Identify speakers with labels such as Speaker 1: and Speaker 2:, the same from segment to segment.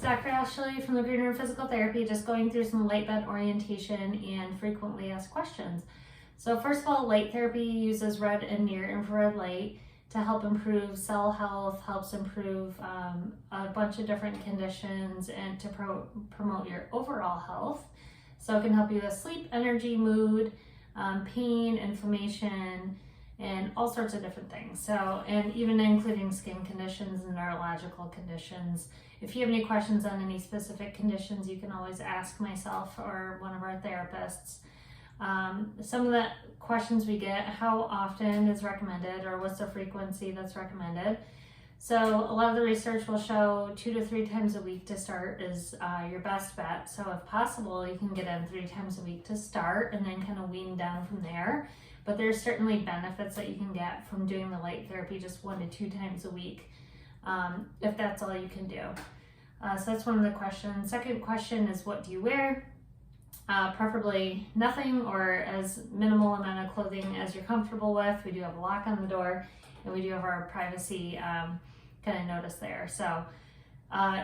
Speaker 1: Dr. Ashley from the Green Room Physical Therapy, just going through some light bed orientation and frequently asked questions. So first of all, light therapy uses red and near infrared light to help improve cell health, helps improve a bunch of different conditions and to promote your overall health. So it can help you with sleep, energy, mood, pain, inflammation, and all sorts of different things. So, and even including skin conditions and neurological conditions. If you have any questions on any specific conditions, you can always ask myself or one of our therapists. Some of the questions we get, how often is recommended or what's the frequency that's recommended? So a lot of the research will show 2 to 3 times a week to start is your best bet. So if possible, you can get in 3 times a week to start and then kind of wean down from there. But there's certainly benefits that you can get from doing the light therapy just 1 to 2 times a week, if that's all you can do. So that's one of the questions. Second question is, what do you wear? Preferably nothing or as minimal amount of clothing as you're comfortable with. We do have a lock on the door and we do have our privacy kind of notice there. So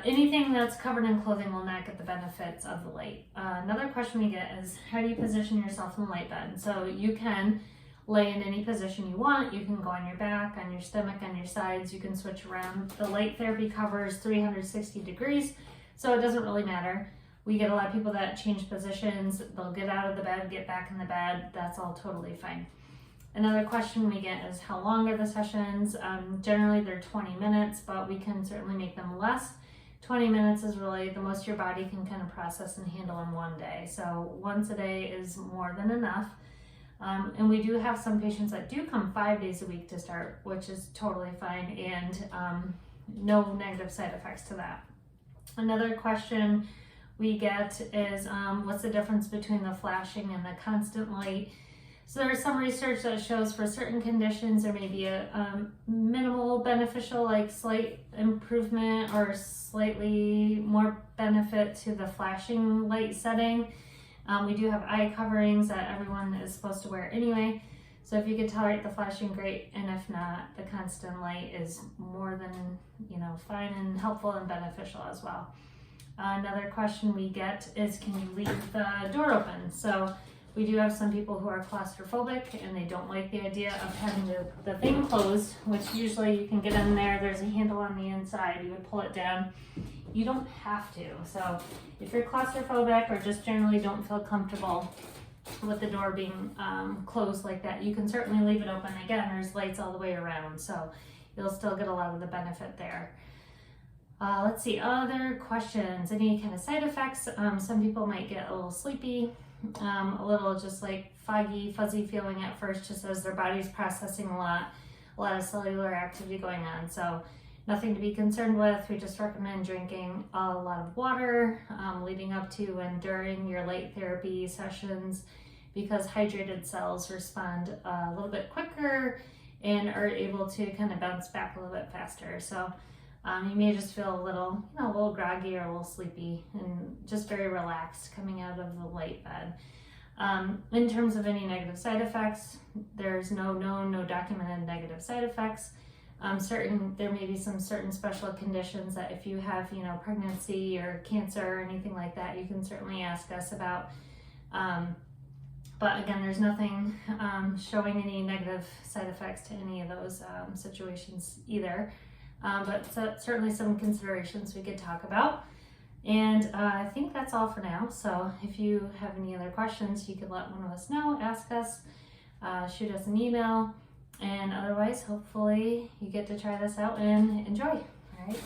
Speaker 1: anything that's covered in clothing will not get the benefits of the light. Another question we get is, how do you position yourself in the light bed? So you can lay in any position you want. You can go on your back, on your stomach, on your sides. You can switch around. The light therapy covers 360 degrees, so it doesn't really matter. We get a lot of people that change positions. They'll get out of the bed, get back in the bed. That's all totally fine. Another question we get is, how long are the sessions? Generally they're 20 minutes, but we can certainly make them less. 20 minutes is really the most your body can kind of process and handle in one day. So once a day is more than enough. And we do have some patients that do come 5 days a week to start, which is totally fine, and no negative side effects to that. Another question we get is, what's the difference between the flashing and the constant light? So there's some research that shows for certain conditions there may be a minimal beneficial, like slight improvement or slightly more benefit to the flashing light setting. We do have eye coverings that everyone is supposed to wear anyway. So if you could tolerate the flashing, great. And if not, the constant light is more than, fine and helpful and beneficial as well. Another question we get is, can you leave the door open? So we do have some people who are claustrophobic and they don't like the idea of having the thing closed, which usually you can get in there. There's a handle on the inside. You would pull it down. You don't have to. So if you're claustrophobic or just generally don't feel comfortable with the door being closed like that, you can certainly leave it open. Again, there's lights all the way around, so you'll still get a lot of the benefit there. Let's see, other questions. Any kind of side effects? Some people might get a little sleepy, a little just like foggy, fuzzy feeling at first, just as their body's processing a lot of cellular activity going on. So nothing to be concerned with. We just recommend drinking a lot of water leading up to and during your light therapy sessions, because hydrated cells respond a little bit quicker and are able to kind of bounce back a little bit faster. So you may just feel a little groggy or a little sleepy and just very relaxed coming out of the light bed. In terms of any negative side effects, there's no known, no documented negative side effects. There may be some certain special conditions that if you have, pregnancy or cancer or anything like that, you can certainly ask us about. But again, there's nothing showing any negative side effects to any of those situations either. But certainly some considerations we could talk about. And I think that's all for now. So if you have any other questions, you can let one of us know, ask us, shoot us an email. And otherwise, hopefully you get to try this out and enjoy. All right.